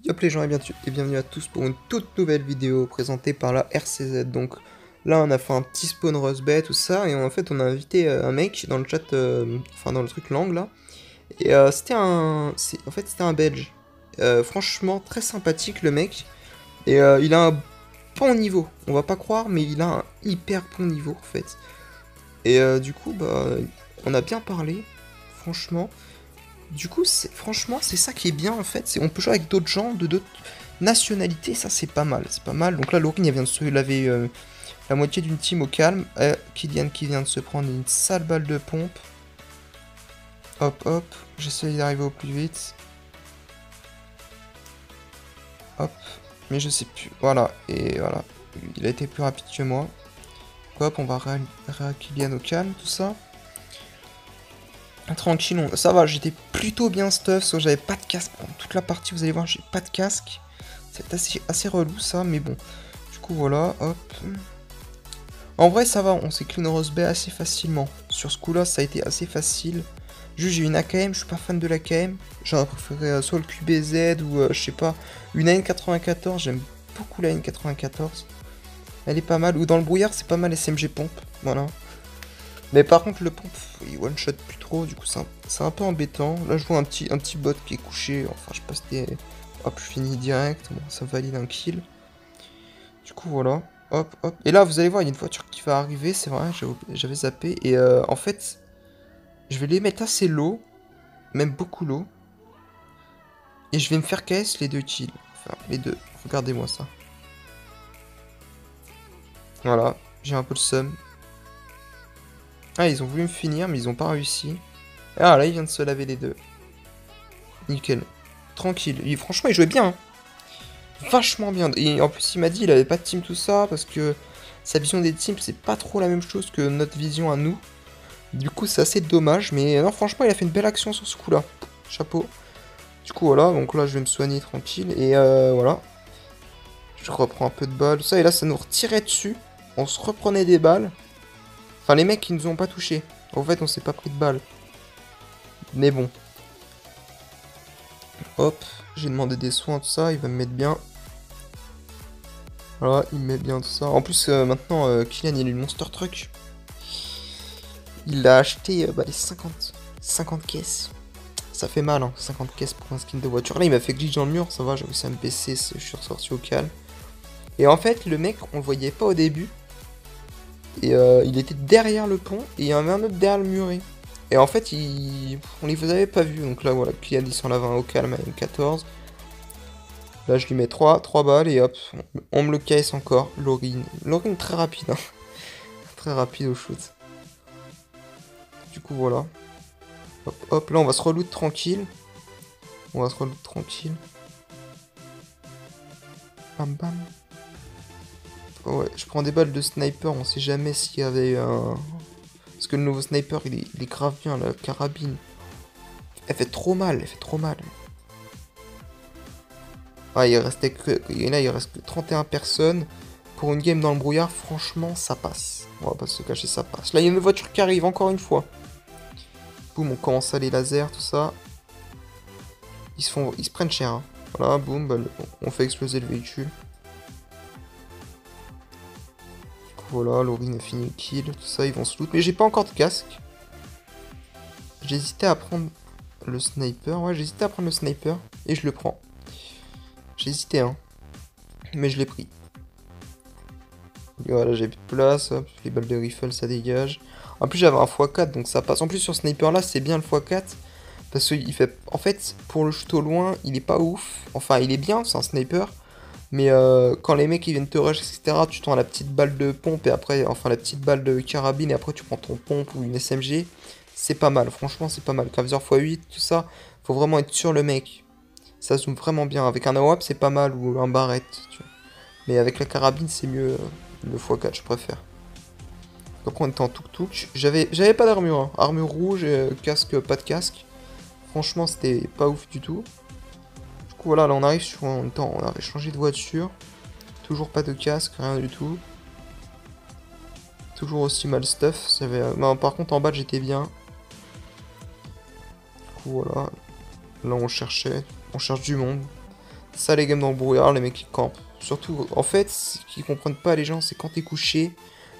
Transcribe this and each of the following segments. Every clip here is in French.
Yop les gens et bienvenue à tous pour une toute nouvelle vidéo présentée par la RCZ. Donc là on a fait un petit spawn rosebet tout ça et en fait on a invité un mec dans le chat, enfin dans le truc langue là. Et c'était un belge. Franchement très sympathique le mec. Et il a un bon niveau, on va pas croire mais il a un hyper bon niveau en fait. Et du coup bah on a bien parlé, franchement. Du coup, franchement, c'est ça qui est bien en fait. On peut jouer avec d'autres gens de d'autres nationalités, ça c'est pas mal. C'est pas mal. Donc là, Laurine, elle vient de se laver la moitié d'une team au calme. Kylian qui vient de se prendre une sale balle de pompe. Hop, hop. J'essaie d'arriver au plus vite. Hop. Mais je sais plus. Voilà. Et voilà. Il a été plus rapide que moi. Hop, on va Kylian au calme, tout ça. Tranquille, ça va, j'étais plutôt bien stuff, sauf que j'avais pas de casque pendant toute la partie, vous allez voir, j'ai pas de casque. C'est assez relou ça, mais bon. Du coup, voilà, hop. En vrai, ça va, on s'est clean Rose Bay assez facilement. Sur ce coup-là, ça a été assez facile. Juste, j'ai une AKM, je suis pas fan de l'AKM. J'aurais préféré soit le QBZ ou, je sais pas, une AN94, j'aime beaucoup la AN94. Elle est pas mal, ou dans le brouillard, c'est pas mal SMG pompe, voilà. Mais par contre le pompe il one shot plus trop, du coup c'est un peu embêtant. Là je vois un petit bot qui est couché, enfin je passe des... Hop je finis direct, bon, ça valide un kill. Du coup voilà, hop hop. Et là vous allez voir il y a une voiture qui va arriver, c'est vrai, j'avais zappé. Et en fait je vais les mettre assez low, même beaucoup low. Et je vais me faire KS les deux kills, enfin les deux, regardez-moi ça. Voilà, j'ai un peu le seum. Ah ils ont voulu me finir mais ils ont pas réussi. Ah là il vient de se laver les deux. Nickel. Tranquille. Franchement, il jouait bien. Hein. Vachement bien. Et en plus, il m'a dit il avait pas de team tout ça parce que sa vision des teams, c'est pas trop la même chose que notre vision à nous. Du coup, c'est assez dommage. Mais non, franchement, il a fait une belle action sur ce coup-là. Chapeau. Du coup, voilà. Donc là, je vais me soigner tranquille. Et voilà. Je reprends un peu de balles. Tout ça. Et là, ça nous retirait dessus. On se reprenait des balles. Enfin, les mecs, ils nous ont pas touché. En fait, on s'est pas pris de balles. Mais bon. Hop, j'ai demandé des soins, tout ça, il va me mettre bien. Voilà, il me met bien tout ça. En plus, maintenant, Kylian, il a une Monster Truck. Il a acheté les 50 caisses. Ça fait mal, hein, 50 caisses pour un skin de voiture. Là, il m'a fait glitch dans le mur, ça va, j'ai réussi à me baisser, je suis ressorti au calme. Et en fait, le mec, on le voyait pas au début. Et il était derrière le pont, et il y en avait un autre derrière le muret. Et en fait, on les avait pas vus. Donc là, voilà, Kylian, il s'en lave un au calme à M14. Là, je lui mets 3 balles et hop, on me le caisse encore. Laurine. Laurine très rapide, hein. Très rapide au shoot. Du coup, voilà. Hop, hop, là, on va se reloot tranquille. On va se reloot tranquille. Bam, bam. Oh, ouais, je prends des balles de sniper, on sait jamais s'il y avait un... Parce que le nouveau sniper, il est grave bien, la carabine. Elle fait trop mal, elle fait trop mal. Ah, il restait que... Et là, il reste que 31 personnes. Pour une game dans le brouillard, franchement, ça passe. On va pas se cacher, ça passe. Là, il y a une voiture qui arrive, encore une fois. Boum, on commence à les lasers, tout ça. Ils se prennent cher. Hein. Voilà, boum, bah, on fait exploser le véhicule. Du coup, voilà, Laurine a fini le kill, tout ça, ils vont se loot. Mais j'ai pas encore de casque. J'hésitais à prendre le sniper. Ouais, j'hésitais à prendre le sniper. Et je le prends. J'hésitais, hein. Mais je l'ai pris. Et voilà, j'ai plus de place. Hop, les balles de rifle, ça dégage. En plus, j'avais un x4, donc ça passe. En plus, sur sniper là, c'est bien le x4. Parce qu'il fait... En fait, pour le shoot au loin, il est pas ouf. Enfin, il est bien, c'est un sniper. Mais quand les mecs ils viennent te rush, etc., tu tends la petite balle de pompe et après... Enfin, la petite balle de carabine et après tu prends ton pompe ou une SMG. C'est pas mal, franchement, c'est pas mal. Cavzer x8, tout ça, faut vraiment être sur le mec. Ça zoome vraiment bien. Avec un AWP, c'est pas mal, ou un barrette, tu vois. Mais avec la carabine, c'est mieux le x4, je préfère. Donc on était en tuk-tuk. J'avais pas d'armure. Hein. Armure rouge, casque, pas de casque. Franchement, c'était pas ouf du tout. Du coup, voilà, là on arrive sur un temps. On avait changé de voiture. Toujours pas de casque, rien du tout. Toujours aussi mal stuff. Non, par contre, en bas, j'étais bien. coup, voilà. Là, on cherche du monde. Ça, les games dans le brouillard, les mecs qui campent. Surtout, en fait, ce qu'ils comprennent pas, les gens, c'est quand t'es couché,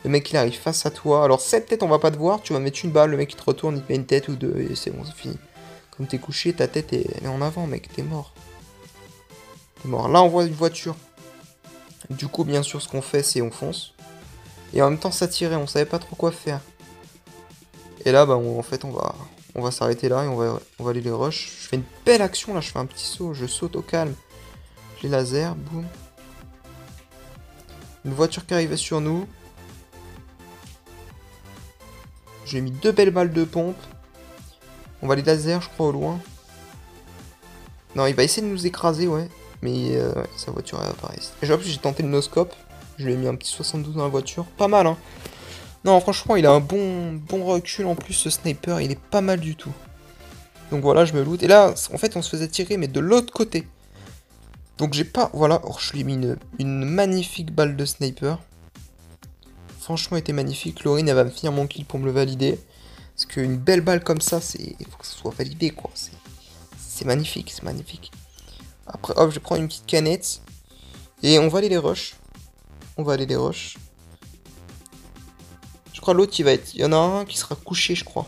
le mec il arrive face à toi. Alors, cette tête, on va pas te voir, tu vas mettre une balle, le mec il te retourne, il te met une tête ou deux, et c'est bon, c'est fini. Comme t'es couché, ta tête elle est en avant, mec, t'es mort. T'es mort. Là, on voit une voiture. Du coup, bien sûr, ce qu'on fait, c'est on fonce. Et en même temps, ça tirait, on savait pas trop quoi faire. Et là, bah, en fait, on va s'arrêter là et on va aller les rush. Je fais une belle action, là, je fais un petit saut, je saute au calme. J'ai laser, boum. Une voiture qui arrivait sur nous. J'ai mis 2 belles balles de pompe. On va les laser, je crois, au loin. Non, il va essayer de nous écraser, ouais. Mais sa voiture, elle apparaît. Et en plus, j'ai tenté le no-scope. Je lui ai mis un petit 72 dans la voiture. Pas mal, hein. Non, franchement, il a un bon recul en plus, ce sniper. Il est pas mal du tout. Donc voilà, je me loot. Et là, en fait, on se faisait tirer, mais de l'autre côté. Donc j'ai pas... Voilà, oh, je lui ai mis une magnifique balle de sniper. Franchement, elle était magnifique. Laurine, elle va me finir mon kill pour me le valider. Parce qu'une belle balle comme ça, il faut que ça soit validé, quoi. C'est magnifique, c'est magnifique. Après, hop, je prends une petite canette. Et on va aller les rush. On va aller les rush. Je crois l'autre, il y en a un qui sera couché, je crois.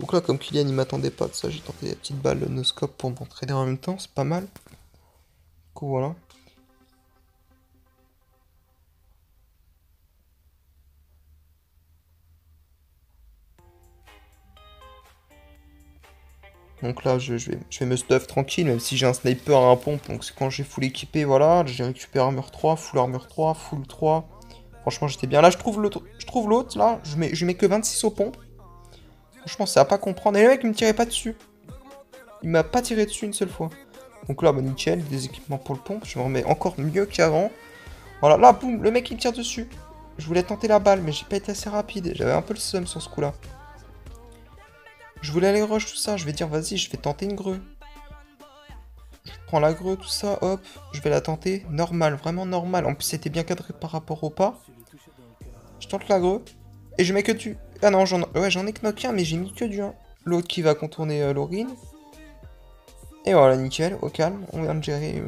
Donc là, comme Kylian, il m'attendait pas de ça, j'ai tenté la petite balle no scope pour m'entraîner en même temps, c'est pas mal. Du coup, voilà. Donc là, je vais me stuff tranquille, même si j'ai un sniper à un pompe. Donc c'est quand j'ai full équipé, voilà. J'ai récupéré armure 3, full 3. Franchement, j'étais bien. Là, je trouve l'autre, là. Je mets que 26 aux pompes. Franchement, ça va pas comprendre. Et le mec, il me tirait pas dessus. Il m'a pas tiré dessus une seule fois. Donc là, bah nickel, des équipements pour le pompe. Je me remets encore mieux qu'avant. Voilà, là, boum, le mec, il me tire dessus. Je voulais tenter la balle, mais j'ai pas été assez rapide. J'avais un peu le seum sur ce coup-là. Je voulais aller rush, tout ça. Je vais dire, vas-y, je vais tenter une greu. Je prends la greu, tout ça, hop. Je vais la tenter. Normal, vraiment normal. En plus, c'était bien cadré par rapport au pas. Je tente la greu. Et je mets que du... Ah non, j'en ai que knock un, mais j'ai mis que du 1. L'autre qui va contourner Laurine. Et voilà, nickel, au calme. On vient de gérer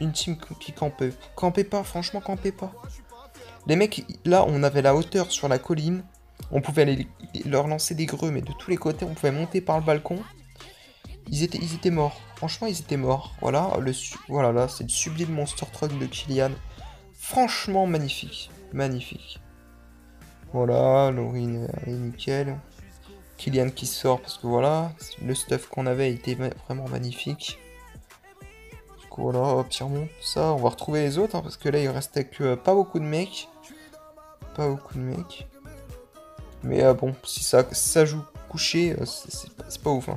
une team qui campait. Campez pas, franchement, campez pas. Les mecs, là, on avait la hauteur sur la colline. On pouvait aller leur lancer des greux, mais de tous les côtés, on pouvait monter par le balcon. Ils étaient morts. Franchement, ils étaient morts. Voilà, voilà, là, c'est le sublime monster truck de Kylian. Franchement, magnifique. Magnifique. Voilà, Laurine, elle est nickel. Kylian qui sort, parce que voilà, le stuff qu'on avait était vraiment magnifique. Du coup, voilà, hop, il remonte ça. On va retrouver les autres, hein, parce que là, il restait que pas beaucoup de mecs. Pas beaucoup de mecs. Mais bon, si ça joue couché, c'est pas ouf. Hein.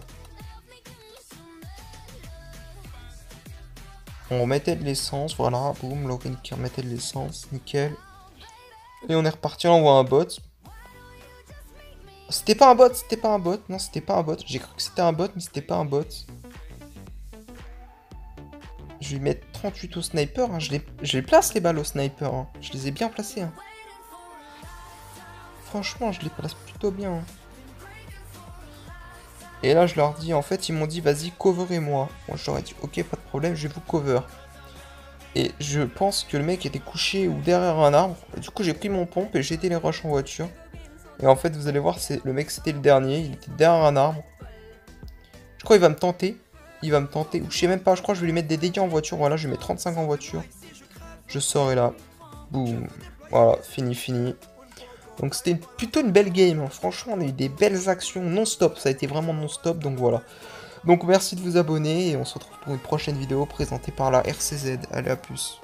On remettait de l'essence, voilà, boum, Laurine qui remettait de l'essence, nickel. Et on est reparti, là on voit un bot. C'était pas un bot, non c'était pas un bot. J'ai cru que c'était un bot, mais c'était pas un bot. Je vais mettre 38 au sniper, hein. Je les place les balles au sniper, hein. Je les ai bien placées. Hein. Franchement, je les place plutôt bien. Hein. Et là, je leur dis, en fait, ils m'ont dit, vas-y, coverez-moi. Bon, je leur ai dit, ok, pas de problème, je vais vous cover. Et je pense que le mec était couché ou derrière un arbre. Du coup, j'ai pris mon pompe et j'ai été les rush en voiture. Et en fait, vous allez voir, le mec, c'était le dernier. Il était derrière un arbre. Je crois qu'il va me tenter. Il va me tenter. Ou je sais même pas, je crois que je vais lui mettre des dégâts en voiture. Voilà, je vais mettre 35 en voiture. Je sors et là. Boum. Voilà, fini. Donc c'était plutôt une belle game. Hein. Franchement, on a eu des belles actions non-stop. Ça a été vraiment non-stop, donc voilà. Donc merci de vous abonner et on se retrouve pour une prochaine vidéo présentée par la RCZ. Allez, à plus.